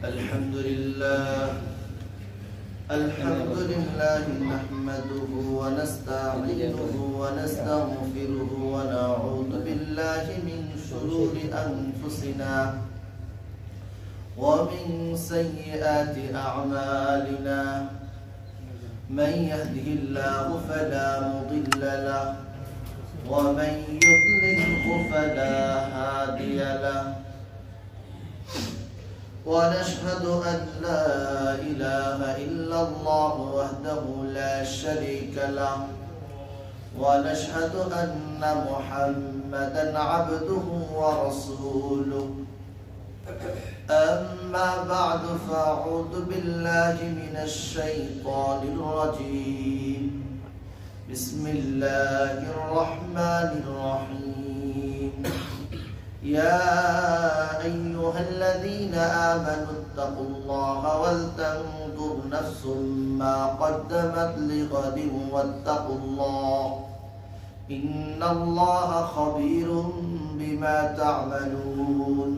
الحمد لله نحمده ونستعينه ونستغفره ونعوذ بالله من شرور أنفسنا ومن سيئات أعمالنا من يهده الله فلا مضل له ومن يضلله فلا هادي له ونشهد أن لا إله إلا الله وحده لا شريك له ونشهد أن محمدا عبده ورسوله أما بعد فأعوذ بالله من الشيطان الرجيم بسم الله الرحمن الرحيم يا أيها الذين آمنوا اتقوا الله ولتنظر نفس ما قدمت لغد واتقوا الله إن الله خبير بما تعملون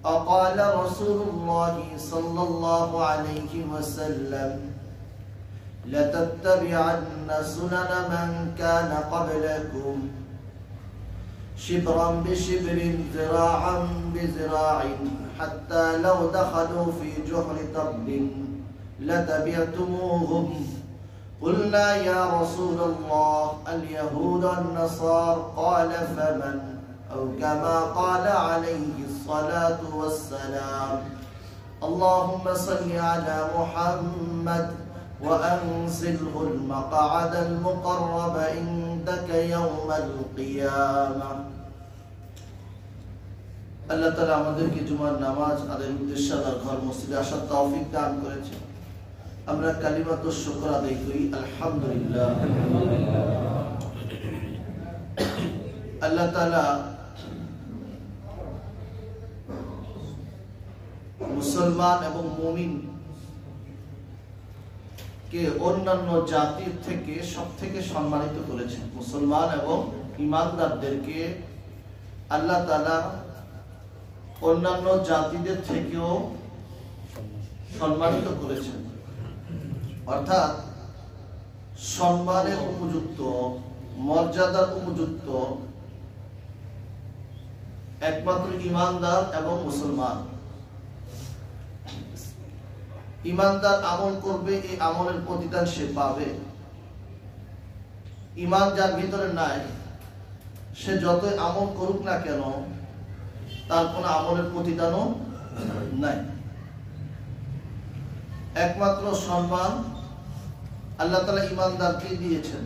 وقال رسول الله صلى الله عليه وسلم لتتبعن سنن من كان قبلكم شبرا بشبر ذراعا بذراع حتى لو دخلوا في جحر طب لتبعتموهم قلنا يا رسول الله اليهود والنصارى قال فمن أو كما قال عليه الصلاة والسلام اللهم صل على محمد وأنزله المقعد المقرب عندك يوم القيامة আল্লাহ তাআলা আমাদেরকে জুমার নামাজ আদায়ের উদ্দেশ্যে আল্লাহর ঘর মসজিদে আসার তৌফিক দান করেছেন। আমরা কালিমাতুশ শুকর আদায় করি আলহামদুলিল্লাহ। আল্লাহ তাআলা মুসলমান এবং মুমিন কে অন্যান্য জাতির থেকে সবথেকে সম্মানিত করেছেন। মুসলমান এবং ঈমানদারদেরকে আল্লাহ তাআলা অন্যান্য জাতিদের থেকেও সম্মানিত করেছেন, অর্থাৎ সম্মানের উপযুক্ত, মর্যাদার উপযুক্ত একমাত্র ঈমানদার এবং মুসলমান। ঈমানদার আমল করবে, এই আমলের প্রতিদান সে পাবে। ঈমান যার ভিতরে নাই, সে যতই আমল করুক না কেন তার কোনো আমলের প্রতিদানও নাই। একমাত্র সম্মান আল্লাহ তাআলা ঈমানদারকে দিয়েছেন,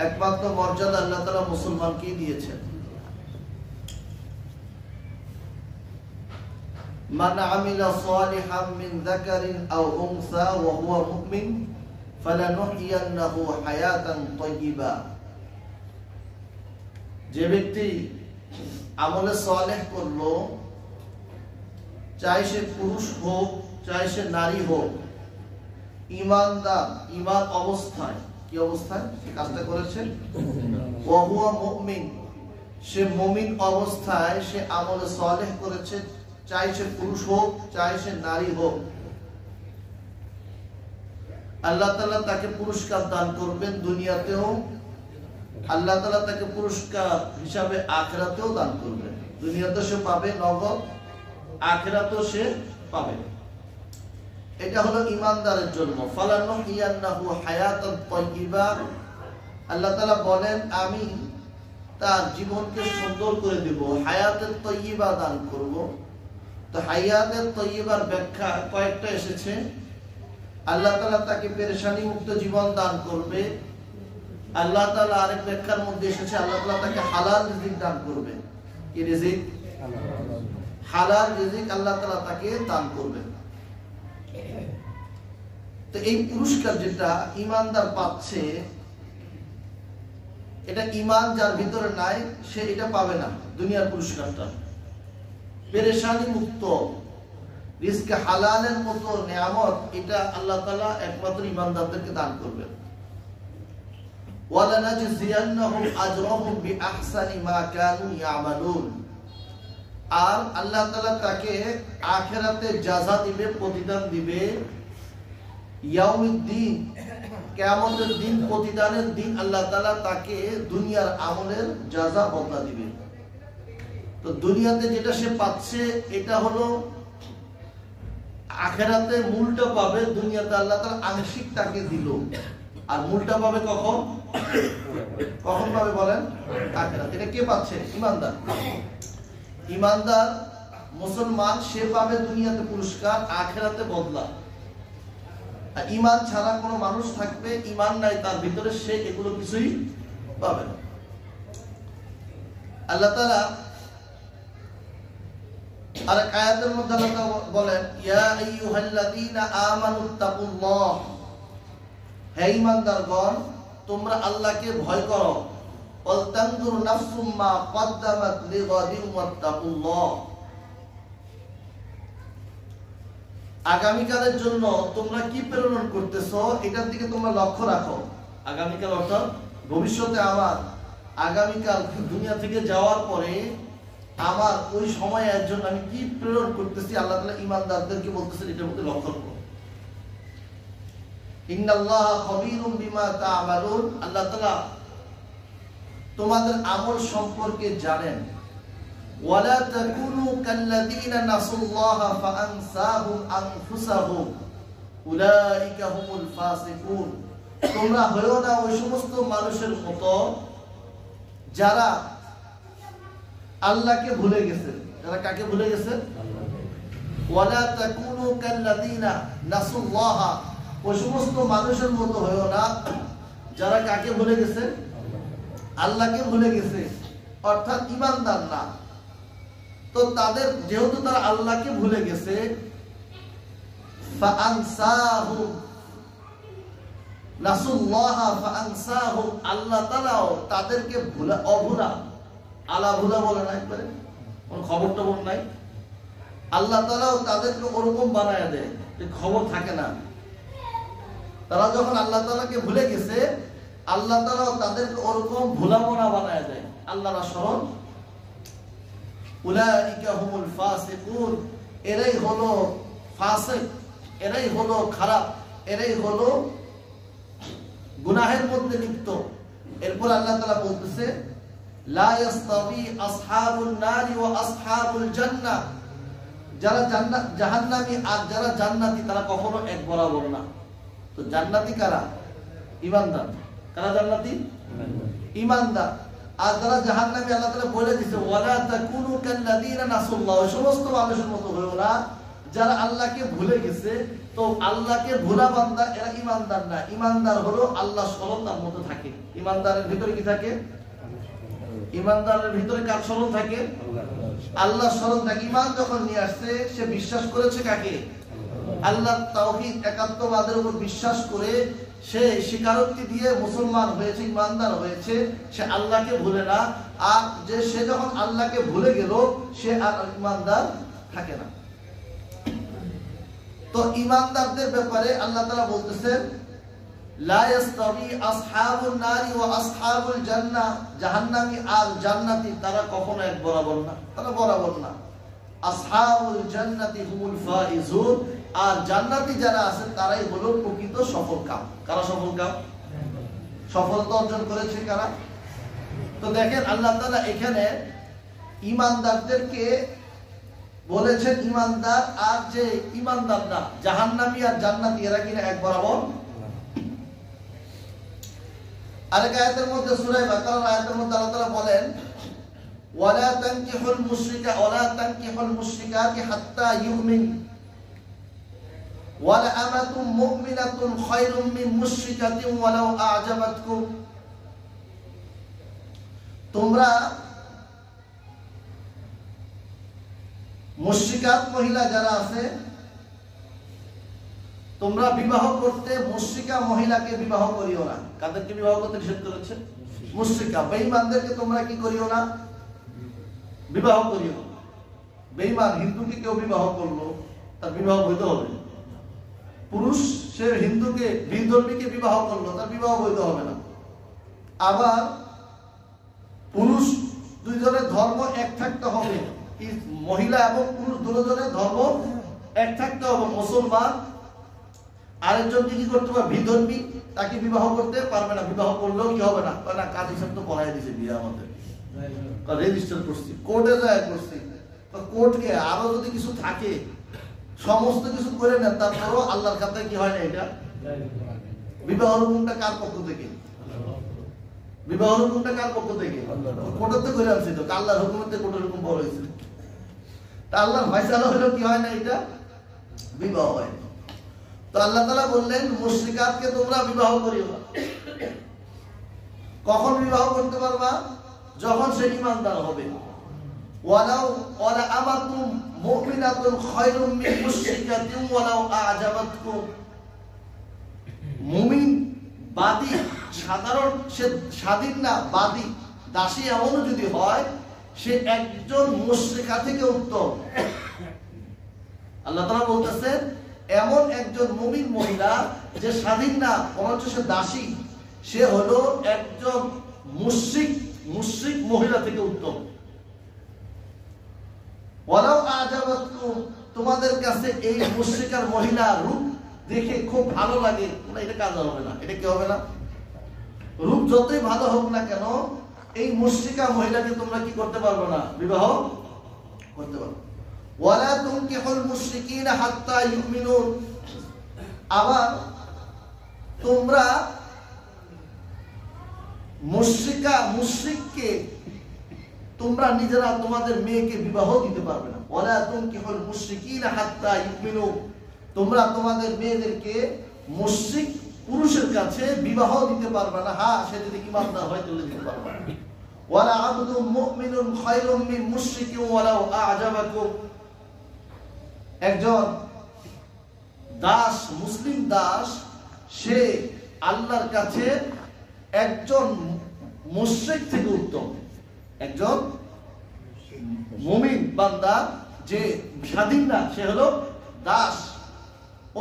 একমাত্র মর্যাদা আল্লাহ তাআলা মুসলমানকে দিয়েছেন। মান আমিলা সালিহাম মিন যাকারিন আও উনসা ওয়া হুয়া মুমিন ফালানুহইয়ান্নাহু হায়াতান তাইয়্যিবা। যে ব্যক্তি আমলে সালেহ করলো, চাই সে পুরুষ হোক চাই সে নারী হোক, ঈমানদার, ঈমান অবস্থায়, কি অবস্থায় সে কাজটা করেছে, ওয়া হুয়া মুমিন, সে মুমিন অবস্থায় সে আমলে সালেহ করেছে, চাই সে পুরুষ হোক চাই সে নারী হোক, আল্লাহ তাআলা তাকে পুরস্কার দান করবেন দুনিয়াতেও, আল্লাহ তাআলা তাকে পুরস্কার হিসাবে আখিরাতেও দান করবেন। দুনিয়াতে সে পাবে নগদ, আখিরাতেও সে পাবে। এটা হলো ঈমানদারের জন্য। ফালানুহইয়ান্নাহু হায়াতান তাইয়্যিবা। আল্লাহ তাআলা বলেন আমি তার জীবনকে সুন্দর করে দেব, হায়াতুত তাইয়্যিবা দান করব। তো হায়াতুত তাইয়্যিবার ব্যাখ্যা কয়েকটা এসেছে। আল্লাহ তাআলা তাকে পেরেশানি মুক্ত জীবন দান করবে। আল্লাহ তাআলা আরেক ব্যাখ্যার মধ্যে এসেছে আল্লাহ তাআলা তাকে হালাল রিজিক দান করবে। কি রিজিক? হালাল রিজিক আল্লাহ তাআলা তাকে দান করবে। তো এই পুরস্কার যেটা ঈমানদার পাচ্ছে, এটা ঈমান যার ভিতরে নাই সে এটা পাবে না। দুনিয়ার পুরস্কারটা পেরেশানি মুক্ত রিজকে হালালের মতো নিয়ামত, এটা আল্লাহ তাআলা একমাত্র ঈমানদারদেরকে দান করবেন। وَلَنَجْزِيَنَّهُمْ أَجْرَهُمْ بِأَحْسَنِ مَا كَانُوا يَعْمَلُونَ আর আল্লাহ তাআলা তাকে আখিরাতে জাযা দিবে, প্রতিদান দিবে। ইয়াউমিদ্দিন, কিয়ামতের দিন, প্রতিদানের দিন আল্লাহ তাআলা তাকে দুনিয়ার আমলের জাযা বদলা দিবে। তো দুনিয়াতে যেটা সে পাচ্ছে এটা হলো আখিরাতে মূলটা পাবে, দুনিয়াতে আল্লাহ তাআলা আংশিক তাকে দিল। আর মূলটা পাবে কখন? কখন পাবে বলেন? আখিরাতে। এটা কে পাচ্ছে? ঈমানদার। ঈমানদার মুসলমান সে পাবে দুনিয়াতে পুরস্কার, আখিরাতে বদলা। আর ঈমান ছাড়া কোনো মানুষ থাকবে, ঈমান নাই তার ভিতরে, সে এগুলো কিছুই পাবে না। আল্লাহ তাআলা আর আয়াতের মধ্যে আল্লাহ তাআলা বলেন, ইয়া আইয়ুহাল্লাযীনা আমানুত্তাকুল্লাহ, হে ঈমানদারগণ তোমরা আল্লাহকে ভয় করো। ওয়াল তানজুর নাফসুম মা কদ্দামাত লিগাদিন ওয়াত্তাকুল্লাহ, আগামীকালের জন্য তোমরা কি প্রেরণ করতেছো এটার দিকে তোমরা লক্ষ্য রাখো। আগামীকাল অর্থাৎ ভবিষ্যতে আমার আগামীকাল দুনিয়া থেকে যাওয়ার পরে আমার ওই সময়ের জন্য আমি কি প্রেরণ করতেছি, আল্লাহ তাআলা ঈমানদারদেরকে বলতেছেন এটার মধ্যে লক্ষ্য করো। ইন্নাল্লাহা খাবীরুম বিমা তা'মালুন, আল্লাহ তাআলা তোমাদের আমল সম্পর্কে জানেন। ওয়ালা তাকুনু কাল্লাযীনা নাসুল্লাহা ফাআনসাহুম আনফুসাহুম উলাইকা হুমুল ফাসিকুন, তোমরা হয়ো না ওই সমস্ত মানুষের মতো যারা আল্লাহকে ভুলে গেছে। যারা কাকে ভুলে গেছে? ওয়ালা তাকুনু কাল্লাযীনা নাসুল্লাহা, ওই সমস্ত মানুষের মতো হয়ো না যারা কাকে ভুলে গেছে? আল্লাহকে ভুলে গেছে, অর্থাৎ ঈমানদার না। তো তাদের যেহেতু তারা আল্লাহকে ভুলে গেছে, ফাআনসাহুম নাসুল্লাহা ফাআনসাহুম, আল্লাহ তাআলাও তাদেরকে অভুলা, আলা ভুলা বলে না, একবারে কোনো খবর টবর নাই। আল্লাহ তাআলাও তাদেরকে ওরকম বানায় দেয় যে খবর থাকে না। তারা যখন আল্লাহ তাআলাকে ভুলে গেছে, আল্লাহ তাআলাও তাদেরকে ওরকম ভুলামনা বানায় দেয়, আল্লাহর স্মরণ। উলাইকা হুমুল ফাসিকুন, এরাই হলো ফাসিক, এরাই হলো খারাপ, এরাই হলো গুনাহের মধ্যে লিপ্ত। এরপর আল্লাহ তাআলা বলতেছে, লা ইয়াস্তাবি আসহাবুন নারি ওয়া আসহাবুল জান্নাহ, যারা জাহান্নামী আর যারা জান্নাতি তারা কখনো এক বরাবর না। তো জান্নাতি কারা? ঈমানদার। কারা জান্নাতি? ঈমানদার। আর যারা জাহান্নামী আল্লাহ তাআলা বলে দিয়েছে, ওয়ালা তাকুনু কাল্লাযীনা নাসুল্লাহ, ওই সমস্ত মানুষের মতো হয়ো না যারা আল্লাহকে ভুলে গেছে। তো আল্লাহকে ভোলা বান্দা এরা ঈমানদার না। ঈমানদার হলো আল্লাহ স্মরণ তার মধ্যে থাকে। ঈমানদারের ভিতরে কি থাকে? ঈমানদারের ভিতরে কার স্মরণ থাকে? আল্লাহ স্মরণ থাকে। ঈমান যখন নিয়ে আসছে, সে বিশ্বাস করেছে কাকে? আল্লাহর তাওহীদ একাত্মবাদের উপর বিশ্বাস করে সে স্বীকারোক্তি দিয়ে মুসলমান হয়েছে, ঈমানদার হয়েছে, সে আল্লাহকে ভুলে না। আর যে সে যখন আল্লাহকে ভুলে গেল, সে আর ঈমানদার থাকে না। তো ঈমানদারদের ব্যাপারে আল্লাহ তাআলা বলতেছেন, লা ইয়াস্তাবি আসহাবুন নারি ওয়া আসহাবুল জান্নাহ, জাহান্নামী আর জান্নাতি তারা কখনো এক বরাবর না, তারা বরাবর না। আসহাবুল জান্নাতি হুমুল ফাইজুন, আর জান্নাতি যারা আছে তারাই হলো প্রকৃত সফলকাম। কারা সফলকাম? সফলতা অর্জন করেছে কারা? তো দেখেন আল্লাহ তাআলা এখানে ঈমানদারদেরকে বলেছেন ঈমানদার, আর যে ঈমানদার না জাহান্নামী আর জান্নাতি এরা কিনা এক বরাবর। আরেক আয়াতের মধ্যে সূরা বাকারার আয়াতের মধ্যে আল্লাহ তাআলা বলেন, ওয়ালা তানকিহুল মুশরিকাতি হাত্তা ইউমিন ওয়ালা আমাতুম মুমিনাতুন খায়রুম মিন মুশরিকাতিন ওয়ালাউ আ'জাবাতকুম, তোমরা মুশরিকাত মহিলা যারা আছে, তোমরা বিবাহ করতে মুশরিকা মহিলাকে বিবাহ করিও না। কাদেরকে বিবাহ করতে নিষেধ করেছে? মুশরিকা বেঈমানদেরকে তোমরা কি করিও না? বিবাহ করিও। বেঈমান হিন্দুকে কেউ বিবাহ করলো, তার বিবাহ বৈধ হবে। পুরুষ সে হিন্দুকে বিধর্মীকে বিবাহ করলো, তার বিবাহ বৈধ হবে না। আবার পুরুষ দুইজনের ধর্ম এক থাকতে হবে, মহিলা এবং পুরুষ দুজনের ধর্ম এক থাকতে হবে। মুসলমান আরেকজনকে কি করতে পারবে? বিধর্মী, তাকে বিবাহ করতে পারবে না। বিবাহ করলেও কি হবে না? না, কাজী সাহেব তো করাই দিয়েছে বিয়ে, আমাদের রেজিস্টার করছি, কোর্টে যায় করছি। কোর্টকে আরো যদি কিছু থাকে, সমস্ত কিছু করে নেন, তারপরও আল্লাহর খাতায় কি হয় না? এটা বিবাহ হুকুমটা কার পক্ষ থেকে? বিবাহ হুকুমটা কার পক্ষ থেকে? কোর্টের তো করে আনছি তো, আল্লাহর হুকুমের থেকে কোর্টের হুকুম বড় হয়েছে। তা আল্লাহর ফয়সালা হলো কি হয় না? এটা বিবাহ হয় না। তো আল্লাহ তাআলা বললেন মুশরিকাতকে তোমরা বিবাহ করিও না। কখন বিবাহ করতে পারবা? যখন সে ঈমানদার হবে। ওয়ালাউ ওয়ালা আমাতুম মুমিনাতুন খায়রুম মিন মুশরিকাতিন ওয়ালাউ আ'জাবাতকুম। মুমিন বাদী, সাধারণ সে স্বাধীন না, বাদী দাসী এমনও যদি হয়, সে একজন মুশরিকা থেকে উত্তম। আল্লাহ তাআলা বলতেছেন এমন একজন মুমিন মহিলা যে স্বাধীন না, বরঞ্চ সে দাসী, সে হলো একজন মুশরিক মহিলা থেকে উত্তম। ওয়ালাউ আ'জাবাতকুম, তোমাদের কাছে এই মুশরিকার মহিলা রূপ দেখে খুব ভালো লাগে, না এটা কাজ হবে না। এটা কি হবে না? রূপ যতই ভালো হোক না কেন, এই মুশরিকা মহিলাকে তোমরা কি করতে পারবে না? বিবাহ করতে পারবে। ওয়ালা তুনকিহুল মুশরিকিনা হাত্তা ইউমিনুন। আবার তোমরা মুশরিককে তোমরা নিজেরা তোমাদের মেয়েকে বিবাহ দিতে পারবে না। ওয়ালা তুনকিহুল মুশরিকিনা হাত্তা ইউমিনুন। তোমরা তোমাদের মেয়েদেরকে মুশরিক পুরুষের কাছে বিবাহ দিতে পারবে না। হ্যাঁ, সে যদি ঈমানদার হয় তাহলে দিতে পারবে। ওয়ালা আবদুম মুমিনুন খায়রুম মিন মুশরিকিন ওয়ালাউ আ'জাবাকুম। একজন দাস, মুসলিম দাস, সে আল্লাহর কাছে একজন মুশরিক থেকে উত্তম। একজন মুমিন বান্দা যে স্বাধীন না, সে হলো দাস,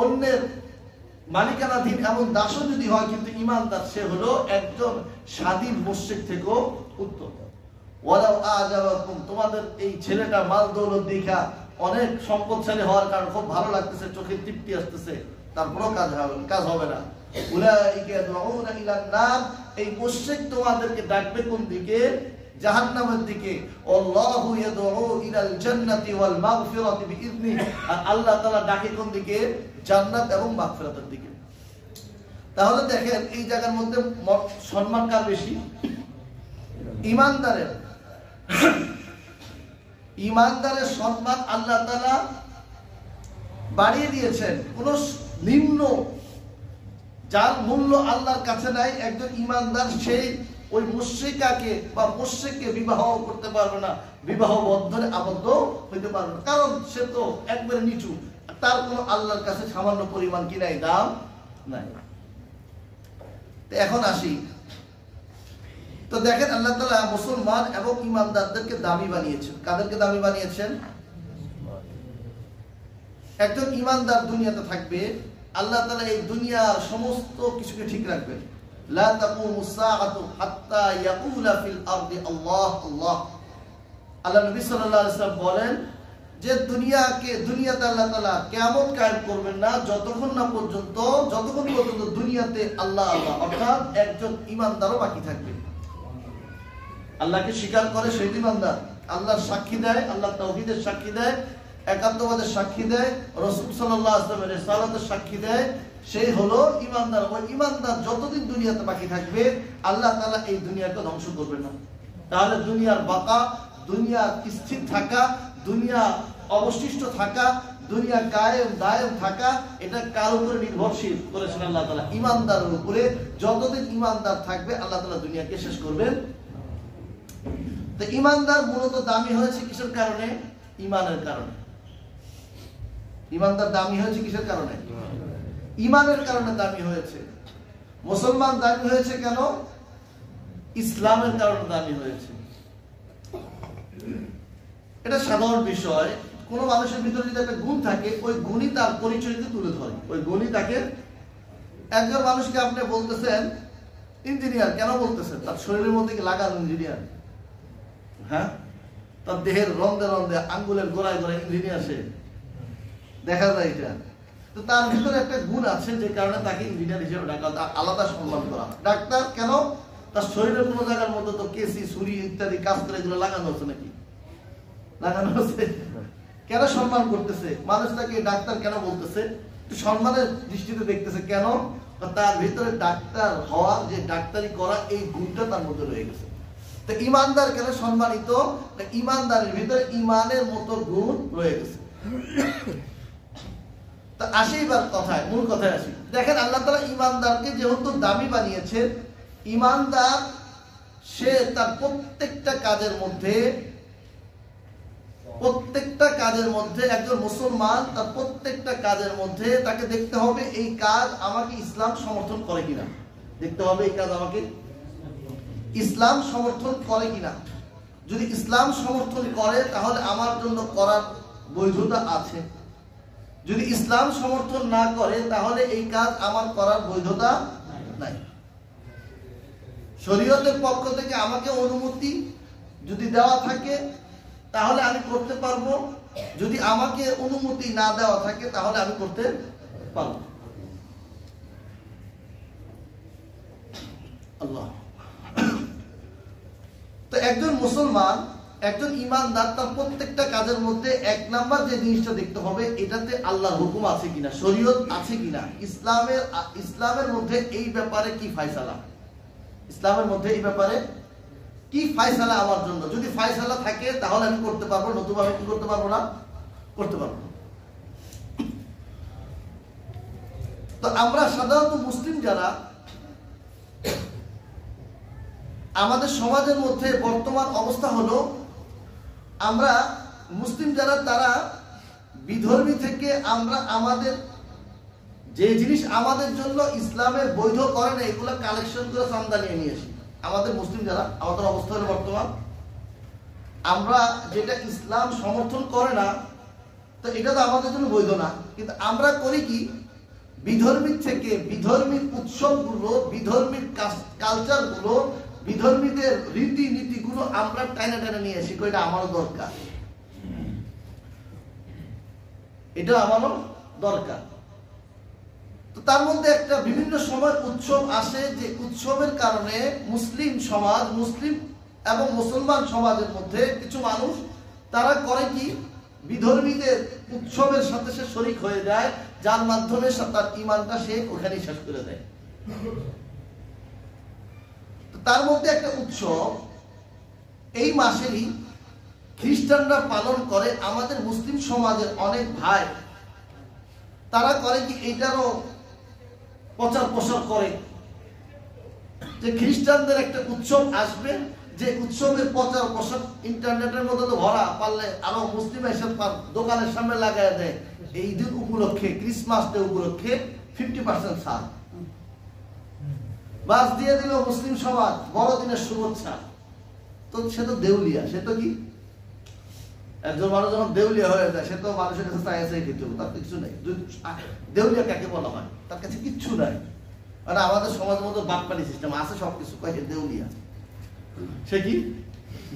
অন্যের মালিকানাধীন এমন দাসও যদি হয় কিন্তু ঈমানদার, সে হলো একজন স্বাধীন মুশরিক থেকেও উত্তম। ওয়ালাউ আ'জাবাকুম, তোমাদের এই ছেলেটা মাল দৌলত দেখা অনেক সম্পদশালী হওয়ার কারণে খুব ভালো লাগতেছে, চোখের তৃপ্তি আসতেছে, তারপরও কাজ হবে না। উলাইকা ইয়াদউনা ইলান নার, এই মুশরিক তোমাদেরকে ডাকবে কোন দিকে? জাহান্নামের দিকে। আল্লাহু ইয়াদউ ইলাল জান্নাতি ওয়াল মাগফিরাতি বিইذনি, আর আল্লাহ তাআলা ডাকে কোন দিকে? জান্নাত এবং মাগফিরাতের দিকে। তাহলে দেখেন এই জায়গার মধ্যে সম্মান কার বেশি? ঈমানদারের। ঈমানদারের সম্মান আল্লাহ তাআলা বাড়িয়ে দিয়েছেন। কোন নিম্ন, যার মূল্য আল্লাহর কাছে নাই, একজন ঈমানদার সেই ওই মুশরিকাকে বা মুশরিককে বিবাহ করতে পারবে না, বিবাহ বন্ধনে আবদ্ধ হইতে পারবে না, কারণ সে তো একবারে নিচু, তার কোনো আল্লাহর কাছে সামান্য পরিমাণ কি নাই, দাম নাই। তো এখন আসি, তো দেখেন আল্লাহ তাআলা মুসলমান এবং ঈমানদারদেরকে দামি বানিয়েছেন। কাদেরকে দামি বানিয়েছেন? একজন ঈমানদার দুনিয়াতে থাকবে, আল্লাহ তাআলা এই দুনিয়ার সমস্ত কিছুকে ঠিক রাখবেন। লা তাকুমুস সাআতু হাত্তা ইয়াকুলা ফিল আরদি আল্লাহ আল্লাহ। আল্লাহ নবী সাল্লাল্লাহু আলাইহি ওয়াসাল্লাম বলেন যে দুনিয়াতে আল্লাহ তাআলা কিয়ামত কায়েম করবেন না যতক্ষণ পর্যন্ত দুনিয়াতে আল্লাহ আল্লাহ, অর্থাৎ একজন ঈমানদারও বাকি থাকবে। আল্লাহকে স্বীকার করে সেই ঈমানদার, আল্লাহর সাক্ষী দেয়, আল্লাহ তাওহীদের সাক্ষী দেয়, একাত্মবাদের সাক্ষী দেয়, রাসূল সাল্লাল্লাহু আলাইহি ওয়াসাল্লামের রিসালাতের সাক্ষী দেয়, সেই হলো ঈমানদার। ওই ঈমানদার যতদিন দুনিয়াতে বাকি থাকবে আল্লাহ তাআলা এই দুনিয়াকে ধ্বংস করবেন না। তাহলে দুনিয়ার বাকা, দুনিয়া স্থির থাকা, দুনিয়া অবশিষ্ট থাকা, দুনিয়া কায়েম দায়েম থাকা, এটা কার উপরে নির্ভরশীল করেছেন আল্লাহ তাআলা? ঈমানদারের উপরে। যতদিন ঈমানদার থাকবে আল্লাহ তাআলা দুনিয়াকে শেষ করবেন। তো ঈমানদার মূলত দামি হয়েছে কিসের কারণে? ঈমানের কারণে। ঈমানদার দামি হয়েছে কিসের কারণে? ঈমানের কারণে দামি হয়েছে। মুসলমান দামি হয়েছে কেন? ইসলামের কারণে দামি হয়েছে। এটা সাধারণ বিষয়। কোন মানুষের ভিতরে যদি একটা গুণ থাকে, ওই গুণই তার পরিচয়কে তুলে ধরে। ওই গুণই তাকে, একজন মানুষকে আপনি বলতেছেন ইঞ্জিনিয়ার, কেন বলতেছেন? তার শরীরের মধ্যে কি লাগানো ইঞ্জিনিয়ার? হ্যাঁ, তার দেহের রন্ধে রন্ধে আঙ্গুলের গোড়ায় গোড়ায় ইঞ্জিনিয়ার সে, দেখা যায় এটা। তো তার ভিতরে একটা গুণ আছে যে কারণে তাকে ইঞ্জিনিয়ার হিসেবে ডাকা, আলাদা সম্মান করা। ডাক্তার কেন? তার শরীরের কোনো জায়গার মধ্যে তো কেসি, ছুরি ইত্যাদি কাজ করে এগুলো লাগানো হচ্ছে নাকি? লাগানো হচ্ছে। কেন সম্মান করতেছে মানুষ তাকে ডাক্তার কেন বলতেছে? সম্মানের দৃষ্টিতে দেখতেছে। কেন? তার ভিতরে ডাক্তার হওয়া, যে ডাক্তারি করা, এই গুণটা তার মধ্যে রয়ে গেছে। তো ইমানদার কেন সম্মানিত? ইমানদারের ভিতরে ইমানের মতো গুণ রয়ে গেছে। তা আসি এবার কথায়, মূল কথায় আসি। দেখেন আল্লাহ তাআলা ইমানদারকে যেহেতু দামি বানিয়েছেন, ইমানদার সে তার প্রত্যেকটা কাজের মধ্যে একজন মুসলমান তার প্রত্যেকটা কাজের মধ্যে তাকে দেখতে হবে এই কাজ আমাকে ইসলাম সমর্থন করে কিনা। দেখতে হবে এই কাজ আমাকে ইসলাম সমর্থন করে কিনা। যদি ইসলাম সমর্থন করে তাহলে আমার জন্য করার বৈধতা আছে। যদি ইসলাম সমর্থন না করে তাহলে এই কাজ আমার করার বৈধতা নাই। শরীয়তের পক্ষ থেকে আমাকে অনুমতি যদি দেওয়া থাকে তাহলে আমি করতে পারবো, যদি আমাকে অনুমতি না দেওয়া থাকে তাহলে আমি করতে পারবো। আল্লাহ। তো একজন মুসলমান, একজন ইমানদার তার প্রত্যেকটা কাজের মধ্যে এক নাম্বার যে জিনিসটা দেখতে হবে, এটাতে আল্লাহর হুকুম আছে কিনা, শরীয়ত আছে কিনা, ইসলামের মধ্যে এই ব্যাপারে কি ফায়সালা, ইসলামের মধ্যে এই ব্যাপারে কি ফায়সালা আমার জন্য। যদি ফায়সালা থাকে তাহলে আমি করতে পারবো, নতুবা আমি কি করতে পারবো না, করতে পারবো। তো আমরা সাধারণত মুসলিম যারা, আমাদের সমাজের মধ্যে বর্তমান অবস্থা হলো আমরা মুসলিম যারা তারা বিধর্মী থেকে আমরা আমাদের যে জিনিস আমাদের জন্য ইসলামের বৈধ করে না এগুলো কালেকশন করে চাঁদা নিয়ে আসি। আমাদের মুসলিম যারা, আমাদের অবস্থা হলো বর্তমান আমরা যেটা ইসলাম সমর্থন করে না তো এটা তো আমাদের জন্য বৈধ না, কিন্তু আমরা করি কি, বিধর্মীর থেকে বিধর্মীর উৎসবগুলো, বিধর্মীর কালচারগুলো, বিধর্মীদের রীতিনীতিগুলো আমরা টাইনা টাইনা নিয়ে আসি। এটা আমারও দরকার, এটা আমারও দরকার। তো তার মধ্যে একটা বিভিন্ন সময় উৎসব আসে, যে উৎসবের কারণে মুসলিম সমাজ, মুসলিম এবং মুসলমান সমাজের মধ্যে কিছু মানুষ তারা করে কি, বিধর্মীদের উৎসবের সাথে সে শরীক হয়ে যায়, যার মাধ্যমে তার ঈমানটা সে ওখানেই শেষ করে দেয়। তার মধ্যে একটা উৎসব এই মাসেরই খ্রিস্টানরা পালন করে। আমাদের মুসলিম সমাজের অনেক ভাই তারা করে কি, এইটারও প্রচার প্রসার করে যে খ্রিস্টানদের একটা উৎসব আসবে, যে উৎসবের প্রচার প্রসার ইন্টারনেটের মধ্যে তো ভরা, পারলে আরো মুসলিম এসে দোকানের সামনে লাগাই দেয় এই দিন উপলক্ষে, ক্রিসমাস ডে উপলক্ষে 50% ছাড়। বাস দিয়ে দিল মুসলিম সমাজ বড়দিনের শুভেচ্ছা। তো সে তো দেউলিয়া, সে তো কি, একজন মানুষ যখন দেউলিয়া হয়ে যায় সে তো মানুষের কাছে চাই আছে খেতে হবে, তার কিছু নেই। দেউলিয়া কাকে বলা হয়, তার কাছে কিচ্ছু নাই। মানে আমাদের সমাজের মধ্যে বাটপানি সিস্টেম আছে, সবকিছু কয় দেউলিয়া। সে কি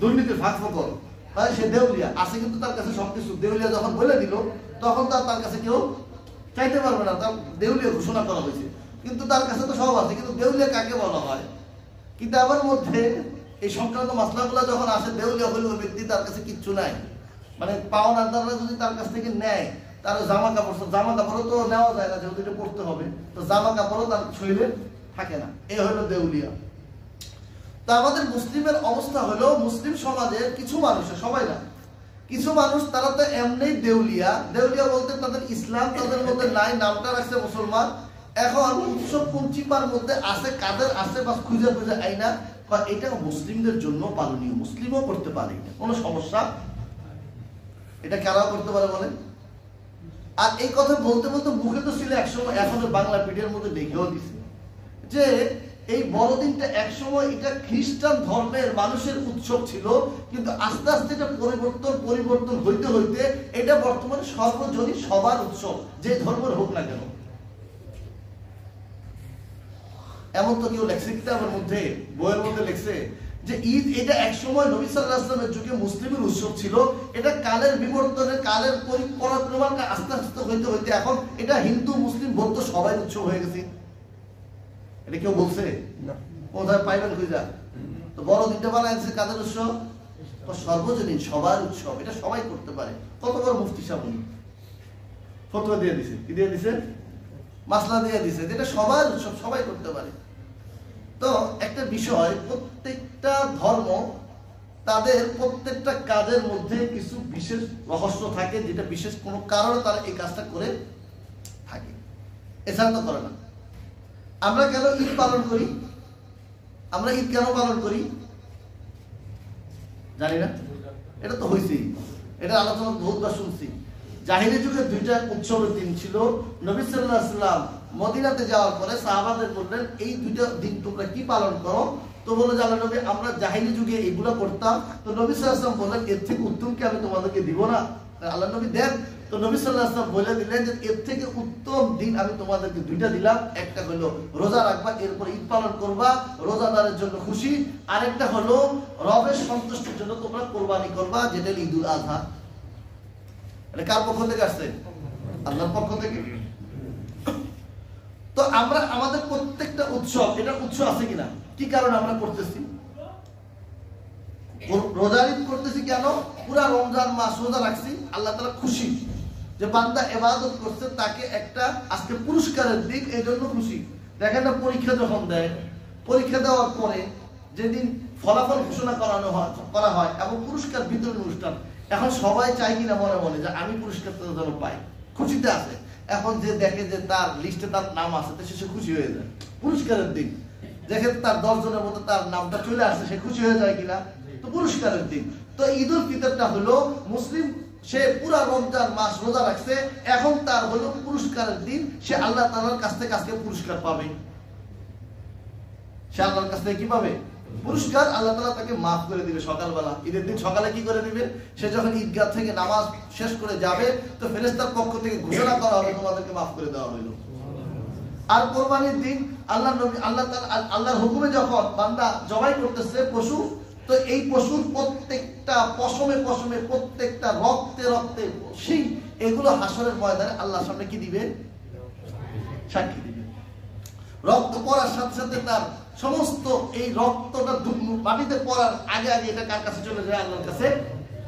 দুর্নীতির ভাগ ফকর, সে দেউলিয়া আছে, কিন্তু তার কাছে সবকিছু। দেউলিয়া যখন বলে দিল তখন তার কাছে কেউ চাইতে পারবে না, তার দেউলিয়া ঘোষণা করা হয়েছে, কিন্তু তার কাছে তো সব আছে। কিন্তু দেউলিয়া কাকে বলা হয়, কিতাবের মধ্যে এই সংক্রান্ত মাসলাগুলো যখন আসে, দেউলিয়া হলে ওই ব্যক্তি তার কাছে কিচ্ছু নাই। মানে পাওনাদাররা যদি তার কাছ থেকে নেয়, তার জামা কাপড়ও তো নেওয়া যায় না, যেহেতু এটা পড়তে হবে, তো জামা কাপড়ও তার শরীরে থাকে না। এ হলো দেউলিয়া। তা আমাদের মুসলিমের অবস্থা হলো, মুসলিম সমাজের কিছু মানুষের, সবাই না, কিছু মানুষ তারা তো এমনি দেউলিয়া। দেউলিয়া বলতে তাদের ইসলাম তাদের মধ্যে নাই, নামটা রাখছে মুসলমান। এখন উৎসব পঞ্চিমার মধ্যে আছে, কাদের আছে বা খুঁজে খুঁজে আইনা, এটা মুসলিমদের জন্য পালনীয়, মুসলিমও করতে পারে, কোনো সমস্যা, এটা কারাও করতে পারে বলে। আর এই কথা বলতে বলতে মুখে তো ছিল একসময়, এখন বাংলা পিঠের মধ্যে দেখেও দিছে যে এই বড়দিনটা একসময় এটা খ্রিস্টান ধর্মের মানুষের উৎসব ছিল, কিন্তু আস্তে আস্তে এটা পরিবর্তন হইতে হইতে এটা বর্তমানে সর্বজনীন সবার উৎসব, যে ধর্মের হোক না কেন। এমন তো কেউ লেখছে কিতাবের মধ্যে, বইয়ের মধ্যে লেখছে যে ঈদ এটা একসময় নবী সাল্লাল্লাহু আলাইহি ওয়াসাল্লামের যুগে মুসলিমের উৎসব ছিল, এটা কালের বিবর্তনে কালের পরিক্রমাকে আস্তে আস্তে হইতে হইতে এখন এটা হিন্দু মুসলিম বৌদ্ধ সবাই উৎসব হয়ে গেছে। এটা কেউ বলছে না, কোথায় পাইবেন কইরা? তো বড় দিনটা বানাইছে কাদের উৎসব? তো সর্বজনীন সবার উৎসব, এটা সবাই করতে পারে। কত বড় মুফতি সাহেব ফতোয়া দিয়ে দিছে, কি দিয়ে দিছে? মাসলা দিয়ে দিছে, এটা সবার উৎসব, সবাই করতে পারে। তো একটা বিষয়, প্রত্যেকটা ধর্ম তাদের প্রত্যেকটা কাজের মধ্যে কিছু বিশেষ রহস্য থাকে, যেটা বিশেষ কোনো কারণে তারা এই কাজটা করে থাকে, এছাড়া তো করে না। আমরা কেন ঈদ পালন করি? আমরা ঈদ কেন পালন করি জানি না, এটা তো হয়েছেই, এটা আলোচনা বহুতবার শুনছি। জাহিলি যুগে দুইটা উৎসবের দিন ছিল। নবী সাল্লাল্লাহু আলাইহি ওয়াসাল্লাম মদিনাতে যাওয়ার পরে সাহাবাদের বললেন, এই দুইটা দিন তোমরা কি পালন করো? তো বললো যে আল্লাহর নবী, আমরা জাহিলি যুগে এইগুলা করতাম। তো নবী সাল্লাল্লাহু আলাইহি ওয়াসাল্লাম বললেন, এর থেকে উত্তম কি আমি তোমাদেরকে দিব না? আল্লাহর নবী দেন। তো নবী সাল্লাল্লাহু আলাইহি ওয়াসাল্লাম বলে দিলেন যে এর থেকে উত্তম দিন আমি তোমাদেরকে দুইটা দিলাম। একটা হলো রোজা রাখবা, এরপর ঈদ পালন করবা, রোজাদারের জন্য খুশি। আরেকটা হলো রবের সন্তুষ্টির জন্য তোমরা কোরবানি করবা, যেটা ঈদুল আযহা। এটা কার পক্ষ থেকে আসছে? আল্লাহর পক্ষ থেকে। তো আমরা আমাদের প্রত্যেকটা উৎসব, এটা উৎসব আছে কিনা, কি কারণে আমরা করতেছি? রোজার ঈদ করতেছি কেন? পুরা রমজান মাস রোজা রাখছি, আল্লাহ তাআলা খুশি যে বান্দা ইবাদত করছে, তাকে একটা আজকে পুরস্কারের দিক, এই জন্য খুশি। দেখেন না, পরীক্ষা যখন দেয়, পরীক্ষা দেওয়ার পরে যেদিন ফলাফল ঘোষণা করা হয় এবং পুরস্কার বিতরণ অনুষ্ঠান, এখন সবাই চায় কিনা মনে মনে যে আমি পুরস্কারটা যেন পাই, খুশিতে আছে। এখন যে দেখে যে তার লিস্টে তার নাম আছে, তো সে খুশি হয়ে যায়। পুরস্কারের দিন দেখে তার 10 জনের মধ্যে তার নামটা চলে আসছে, সে খুশি হয়ে যায় কিনা? তো পুরস্কারের দিন। তো ঈদুল ফিতরটা হলো মুসলিম, সে পুরা রমজান মাস রোজা রাখছে, এখন তার হলো পুরস্কারের দিন, সে আল্লাহ তাআলার কাছ থেকে আজকে পুরস্কার পাবে। সে আল্লাহর কাছ থেকে কি পাবে? পুরস্কার। আল্লাহ তাআলা তাকে মাফ করে দিবে সকালবেলা। ঈদের দিন সকালে কি করে দিবে? সে যখন ঈদগাহ থেকে নামাজ শেষ করে যাবে, তো ফেরেশতার পক্ষ থেকে ঘোষণা করা হবে তোমাদেরকে মাফ করে দেওয়া হলো। আর কোরবানির দিন আল্লাহ নবী আল্লাহ তাআলা আল্লাহর হুকুমে যখন বান্দা জবাই করতেছে পশু, তো এই পশুর প্রত্যেকটা পশমে পশমে, প্রত্যেকটা রক্তে রক্তে শিং, এগুলো হাসরের ময়দানে আল্লাহর সামনে কি দিবে? সাক্ষী দিবে। রক্ত পড়ার সাথে সাথে তার সমস্ত এই রক্তটা মাটিতে পড়ার আগে আগে এটা কার কাছে চলে যায়? আল্লাহর কাছে।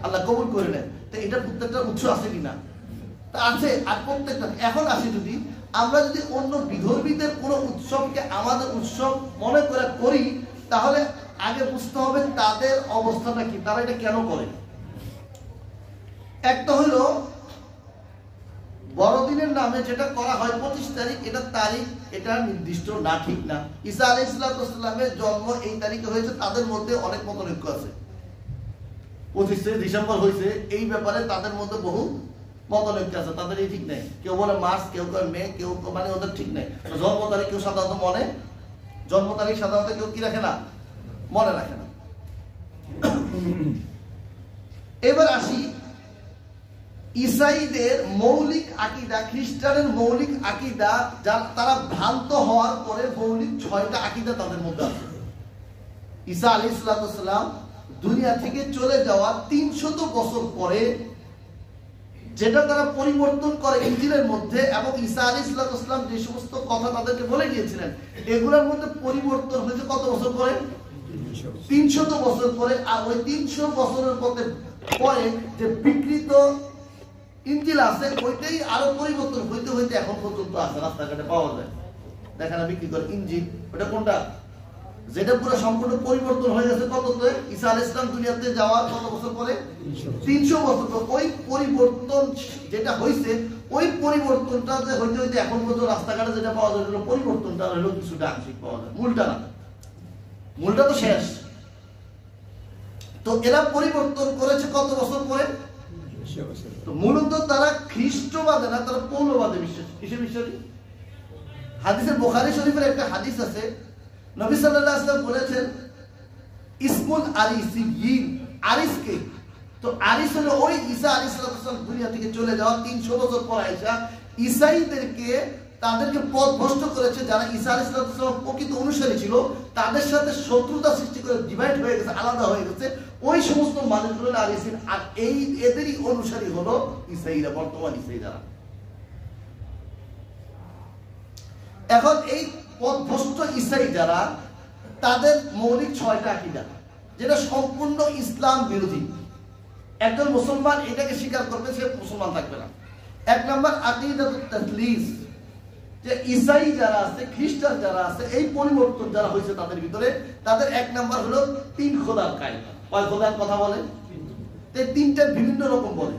আল্লাহ কবুল করে নেয়। তো এটা প্রত্যেকটা উৎস আছে কিনা? তা আছে। আর প্রত্যেকটা এখন আসে, যদি আমরা যদি অন্য বিধর্মীদের কোনো উৎসবকে আমাদের উৎসব মনে করে করি, তাহলে আগে বুঝতে হবে তাদের অবস্থাটা কি, তারা এটা কেন করে। একটা হলো বড়দিনের নামে যেটা করা হয় 25 তারিখ, এটা তারিখ এটা নির্দিষ্ট না, ঠিক না। ঈসা আলাইহিস সালামের জন্ম এই তারিখে হয়েছে, তাদের মধ্যে অনেক মতনৈক্য আছে। 25 ডিসেম্বর হয়েছে, এই ব্যাপারে তাদের মধ্যে বহু মতনৈক্য আছে, তাদের এই ঠিক নেই। কেউ বলে মার্চ, কেউ বলে মে, কেউ মানে ওদের ঠিক নেই। জন্ম তারিখ কেউ সাধারণত জন্ম তারিখ সাধারণত কেউ কি রাখে না, মনে রাখে না। এবার আসি ঈসাইদের মৌলিক আকীদা, খ্রিস্টানের মৌলিক আকীদা, যা তারা ভ্রান্ত হওয়ার পরে মৌলিক 6টা আকীদা তাদের মধ্যে আছে। ঈসা আলাইহিস সালাম দুনিয়া থেকে চলে যাওয়া 300 বছর পরে যেটা তারা পরিবর্তন করে ইনজিলের মধ্যে, এবং ঈসা আলাইহিস সালাম যে সমস্ত কথা তাদেরকে বলে গিয়েছিলেন, এগুলোর মধ্যে পরিবর্তন হয়েছে কত বছর পরে? 300 বছর পরে। আর ওই 300 বছরের পরে যে বিকৃত ইনজিল আছে, ওইটাই আরো পরিবর্তন হইতে হইতে এখন পর্যন্ত আছে, রাস্তাঘাটে পাওয়া যায়। দেখেন না বিক্রি করে ইনজিল, ওটা কোনটা? যেটা পুরো সম্পূর্ণ পরিবর্তন হয়ে গেছে কততে? ঈসা আলাইহিস সালাম দুনিয়াতে যাওয়ার কত বছর পরে? 300 বছর পরে। ওই পরিবর্তন যেটা হয়েছে, ওই পরিবর্তনটা যে হইতে হইতে এখন পর্যন্ত রাস্তাঘাটে যেটা পাওয়া যায়, পরিবর্তনটা হলো কিছুটা আংশিক পাওয়া যায়, মুলটা না। মুলটা তো শেষ। তো এরা পরিবর্তন করেছে কত বছর পরে? তো মূলত তারা খ্রিস্টবাদে না, তারা পৌলবাদে বিশ্বাস। কিসে বিশ্বাসী? হাদিসে বুখারী শরীফের একটা হাদিস আছে, নবী সাল্লাল্লাহু আলাইহি ওয়াসাল্লাম বলেছেন ইসমুল আরিসিয়িন, আরিসকে। তো আরিস হলো ওই ঈসা আলাইহিস সালাম দুনিয়া থেকে চলে যাওয়া 300 বছর পর আয়েশা ঈসাইদেরকে তাদেরকে পথভ্রষ্ট করেছে, যারা ঈসা আলাইহিস সালাম প্রকৃত অনুসারী ছিল তাদের সাথে শত্রুতা সৃষ্টি করে ডিভাইড হয়ে গেছে, আলাদা হয়ে গেছে, ওই সমস্ত মানুষগুলো আলিসিন। আর এদেরই অনুসারী হলো ঈসাইরা, বর্তমান ঈসাইরা। এখন এই পথভ্রষ্ট ঈসাই যারা, তাদের মৌলিক 6টা আকীদা, যেটা সম্পূর্ণ ইসলাম বিরোধী। একজন মুসলমান এটাকে স্বীকার করবে, সে মুসলমান থাকবে না। 1 নম্বর আকীদাতুত তাসলিস, যে ঈসাই যারা আছে, খ্রিস্টান যারা আছে, এই পরিবর্তন যারা হয়েছে তাদের ভিতরে, তাদের 1 নম্বর হলো 3 খোদার কায়দা। কয় খোদার কথা বলে? এই 3টা বিভিন্ন রকম বলে।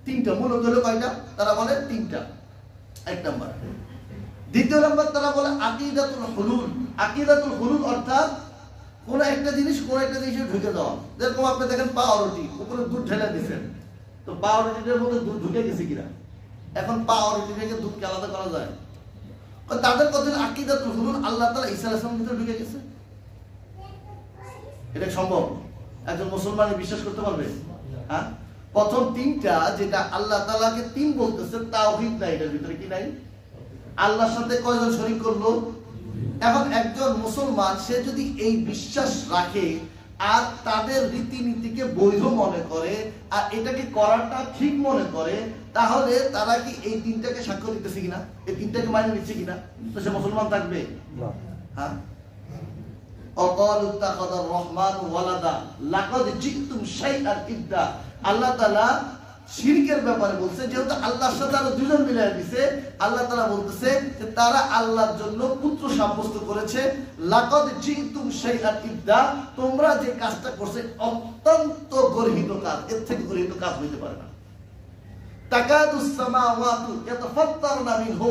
3টা মূলত হলো কয়টা? তারা বলে 3টা। 1 নম্বর। 2 নম্বর তারা বলে আকীদাতুল হুলুল। আকীদাতুল হুলুল অর্থাৎ কোন একটা জিনিস কোন একটা জিনিসে ঢুকে যাওয়া। যেরকম আপনি দেখেন পাউরুটি, উপরে দুধ ঢেলে দিচ্ছেন, তো পাউরুটির মধ্যে দুধ ঢুকে গেছে কিনা? এখন পাউরুটি থেকে দুধকে আলাদা করা যায়? তাদের কথা আকীদাতুল হুলুল, আল্লাহ তাআলা ঈসা আলাইহিস সালামের ভিতরে ঢুকে গেছে। এটা সম্ভব? একজন মুসলমান বিশ্বাস করতে পারবে? হ্যাঁ। প্রথম 3টা যেটা আল্লাহ তাআলাকে 3 বলতেছে, তাওহীদ নাই এর ভিতরে, কি নাই? আল্লাহর সাথে কয়জন শরীক করলো? এখন একজন মুসলমান সে যদি এই বিশ্বাস রাখে আর তাদের রীতিনীতিকে বৈধ মনে করে আর এটাকে করাটা ঠিক মনে করে, তাহলে তারা কি এই 3টাকে সাক্ষ্য দিতেছে কিনা, এই 3টাকে মানে নিচ্ছে কিনা? তো সে মুসলমান থাকবে? হ্যাঁ। অকালু তাকাদার রহমান ওয়ালাদা লাকাদ জিতুম শাইআন ইদ্দা। আল্লাহ তাআলা শিরকের ব্যাপারে বলছে, যেহেতু আল্লাহর সাথে আরো 2জন মিলাই দিয়েছে, আল্লাহ তাআলা বলতেছে যে তারা আল্লাহর জন্য পুত্র সাব্যস্ত করেছে। লাকাদ জিতুম শাইআন ইদ্দা, তোমরা যে কাজটা করছে অত্যন্ত গর্হিত কাজ, এর থেকে গর্হিত কাজ হইতে পারে না। তাকাদুস সামাওয়াতু ইয়াতাফাত্তারনা মিনহু,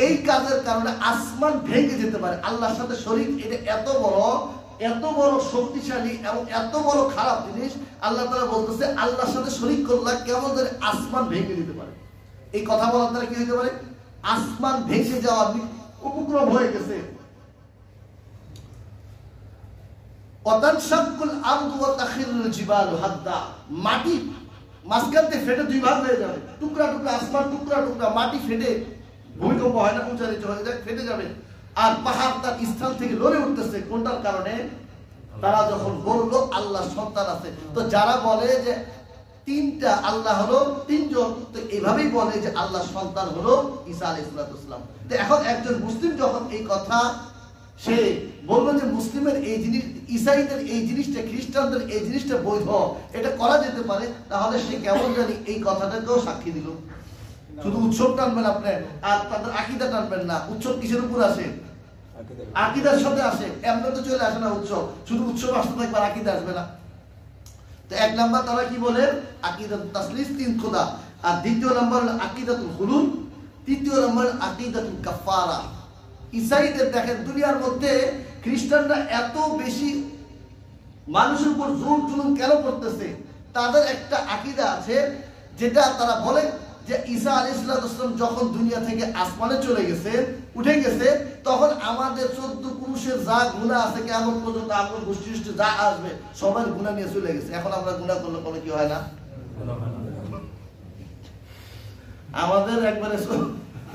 এই কাজের কারণে আসমান ভেঙে যেতে পারে। আল্লাহর সাথে শরীক, এটা এত বড় শক্তিশালী এবং এত বড় খারাপ জিনিস। আল্লাহ তাআলা বলতেছে আল্লাহর সাথে শরীক করলে কেমন ধরে আসমান ভেঙে দিতে পারে। এই কথা বলার দ্বারা কি হতে পারে? আসমান ভেঙে যাওয়ার উপক্রম হয়ে গেছে। ওয়াতানশাক্কুল আরদু ওয়া তাখিরুল জিবালু হাদ্দা, মাটি মাঝখান থেকে ফেটে 2 ভাগ হয়ে যাবে, টুকরা টুকরা আসমান, টুকরা টুকরা মাটি ফেটে, ভূমিকম্প হয় না, উঁচা নিচু হয়ে যায়, ফেটে যাবে। আর পাহাড় তার স্থান থেকে লড়ে উঠতেছে, কোনটার কারণে? তারা যখন বললো আল্লাহ সন্তান আছে। তো যারা বলে যে 3টা আল্লাহ হলো 3জন, তো এইভাবেই বলে যে আল্লাহ সন্তান হলো ঈসা আলাইহিস সালাম। তো এখন একজন মুসলিম যখন এই কথা সে বললো যে মুসলিমের এই জিনিস, ঈসাইদের এই জিনিসটা, খ্রিস্টানদের এই জিনিসটা বৈধ, এটা করা যেতে পারে, তাহলে সে কেমন জানি এই কথাটাকেও সাক্ষী দিল। শুধু উৎসব টানবেন আপনি আর তাদের আকীদা টানবেন না। উৎসব কিসের উপর আসে? আকীদার সাথে আসে। এমনি তো চলে আসে না উৎসব, শুধু উৎসব আসতে থাকবে আর আকীদা আসবে না। তো 1 নাম্বার তারা কি বলে? আকীদাতুত তাসলিস, 3 খোদা। আর 2 নাম্বার হলো আকীদাতুল হুলুল, 3 নাম্বার আকীদাতুল কাফারা। ঈসাইদের দেখেন দুনিয়ার মধ্যে খ্রিস্টানরা এত বেশি মানুষের উপর জোর জুলুম কেন করতেছে? তাদের একটা আকীদা আছে, যেটা তারা বলে যে ঈসা আলাইহিস সালাম যখন দুনিয়া থেকে আসমানে চলে গেছে, উঠে গেছে, তখন আমাদের 14 পুরুষের যা গুনাহ আছে কিয়ামত পর্যন্ত আমাদের গোষ্ঠী যা আসবে সবার গুনাহ নিয়ে চলে গেছে। এখন আমরা গুনাহ করলে কোনো কি হয় না? আমাদের একবারে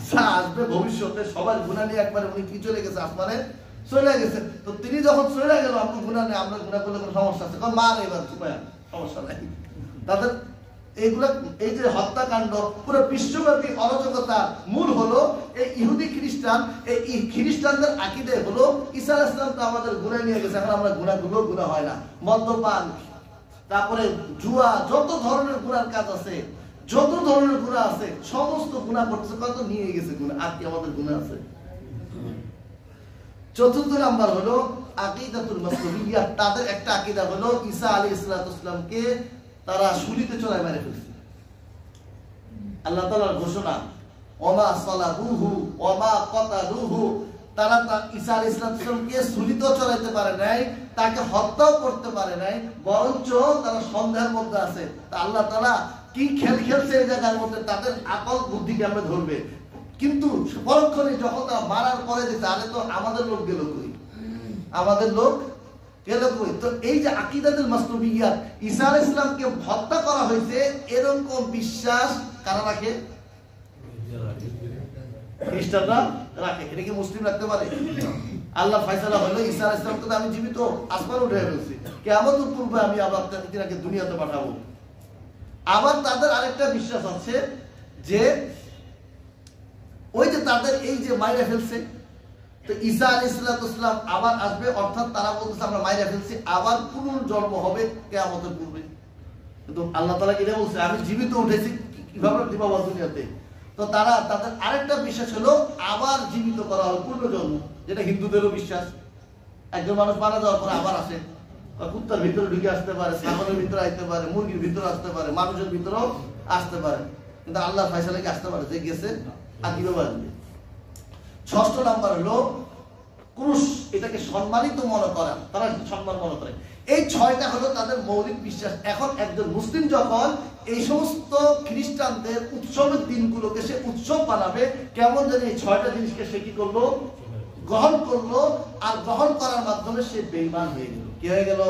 যা আসবে ভবিষ্যতে সবার গুনাহ নিয়ে একবারে উনি কি চলে গেছে, আসমানে চলে গেছে। তো তিনি যখন চলে গেল, আমরা গুনাহ নেই, আমরা গুনাহ করলে কোনো সমস্যা আছে? কারণ মা এবার সমস্যা নাই। তাদের এইগুলা, এই যে হত্যাকাণ্ড, পুরো বিশ্বব্যাপী অরাজকতার মূল হলো এই ইহুদি খ্রিস্টান। এই খ্রিস্টানদের আকীদা হলো ঈসা আলাইহিস সালাম তো আমাদের গুনাহ নিয়ে গেছে, এখন আমরা গুনাহগুলো গুনাহ হয় না। মদ্যপান, তারপরে জুয়া, যত ধরনের গুনার কাজ আছে, যত ধরনের গুনাহ আছে, সমস্ত গুনাহ করতেছে, কত নিয়ে গেছে গুনাহ, আর কি আমাদের গুনাহ আছে? 4 নাম্বার হলো আকীদাতুল মাসলুবিয়্যাহ। তাদের একটা আকীদা হলো ঈসা আলাইহিস সালামকে তারা শুলিতে চড়ায় মেরে ফেলছে। আল্লাহ তাআলার ঘোষণা, ওমা সালাবুহু ওমা কাতালুহু, তারা ঈসা আলাইহিস সালামকে শুলিতে চড়াইতে পারে নাই, তাকে হত্যাও করতে পারে নাই, বরঞ্চ তারা সন্দেহের মধ্যে আছে। তা আল্লাহ তাআলা কি খেল খেলছে এই জায়গার মধ্যে, তাদের আকল বুদ্ধি কেমনে ধরবে? কিন্তু পরক্ষণে যখন তা মারার পরে যে তাহলে তো আমাদের লোক গেল কই, আমাদের লোক গেল কই? তো এই যে আকীদাতুল মাসলুবিয়্যাহ, ঈসা আলাইহিস সালামকে হত্যা করা হয়েছে, এরকম বিশ্বাস কারা রাখে? খ্রিস্টানরা রাখে। এটা কি মুসলিম রাখতে পারে? আল্লাহ ফয়সালা হলো ঈসা আলাইহিস সালামকে আমি জীবিত আসমান উঠে ফেলছি, কিয়ামতের পূর্বে আমি আবার তাকে দুনিয়াতে পাঠাবো। আবার তাদের আরেকটা বিশ্বাস আছে যে ওই যে তাদের এই যে মাইরা ফেলছে, তো ঈসা আলাইহিস সালাম আবার আসবে, অর্থাৎ তারা বলতেছে আমরা মাইরা ফেলছি, আবার পুনর্জন্ম হবে কিয়ামতের পূর্বে। কিন্তু আল্লাহ তাআলা কি বলছে আমি জীবিত উঠেছি, কিভাবে দিবাবা দুনিয়াতে? তো তারা তাদের আরেকটা বিশ্বাস হলো আবার জীবিত করা হবে, পুনর্জন্ম, যেটা হিন্দুদেরও বিশ্বাস। একজন মানুষ মারা যাওয়ার পর আবার আসে, কুত্তার ভিতরে ঢুকে আসতে পারে, ছাগলের ভিতরে আসতে পারে, মুরগির ভিতরে আসতে পারে, মানুষের ভিতরেও আসতে পারে, কিন্তু আল্লাহ ফয়সালা কি আসতে পারে যে গেছে আর কিভাবে আসবে? ৬ষ্ঠ নাম্বার হলো ক্রুশ, এটাকে সম্মানিত মনে করা, তারা সম্মান মনে করে। এই ৬টা হলো তাদের মৌলিক বিশ্বাস। এখন একজন মুসলিম যখন এই সমস্ত খ্রিস্টানদের উৎসবের দিনগুলোকে সে উৎসব বানাবে, কেমন যেন এই ৬টা জিনিসকে সে কি করলো? গ্রহণ করলো। আর গ্রহণ করার মাধ্যমে সে বেঈমান হয়ে গেল। কি হয়ে গেল?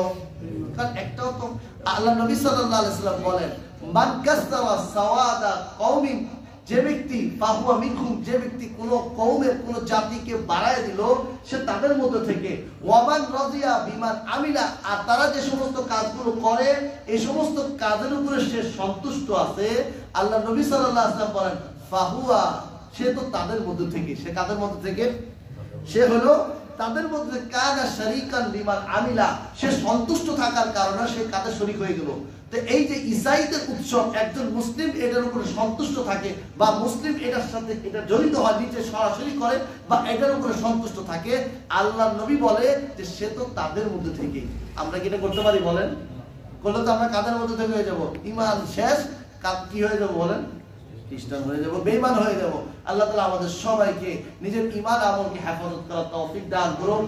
কারণ একটাও তো আল্লাহ নবী সাল্লাল্লাহু আলাইহি ওয়াসাল্লাম বলেন, মান কাসসাওয়া সাওয়াদা কওমিন, যে ব্যক্তি ফাহুয়া মিনহুম, যে ব্যক্তি কোন কওমের কোন জাতিকে বাড়ায় দিল সে তাদের মধ্যে থেকে, ওয়ামান রাদিয়া বিমান আমিলা, আর তারা যে সমস্ত কাজগুলো করে এই সমস্ত কাজের উপরে সে সন্তুষ্ট আছে, আল্লাহ নবী সাল্লাল্লাহু আলাইহি ওয়াসাল্লাম বলেন ফাহুয়া, সে তো তাদের মধ্যে থেকে, সে কাদের মধ্যে থেকে? সে হলো তাদের মধ্যে কানা শারীকান বিমান আমিলা, সে সন্তুষ্ট থাকার কারণে সে কাদের শরীক হয়ে গেল। তো এই যে ঈসাইদের উৎসব, একজন মুসলিম এটার উপরে সন্তুষ্ট থাকে বা মুসলিম এটার সাথে এটা জড়িত হয়, নিচে সরাসরি করে বা এটার উপরে সন্তুষ্ট থাকে, আল্লাহ নবী বলে যে সে তো তাদের মধ্যে থেকে। আমরা কি এটা করতে পারি বলেন? করলে তো আমরা কাদের মধ্যে থেকে হয়ে যাব? ঈমান শেষ, কি হয়ে যাব বলেন? খ্রিস্টান হয়ে যাব, বেঈমান হয়ে যাব। আল্লাহ তাআলা আমাদের সবাইকে নিজের ঈমান আমলকে হেফাজত করার তৌফিক দান করুন।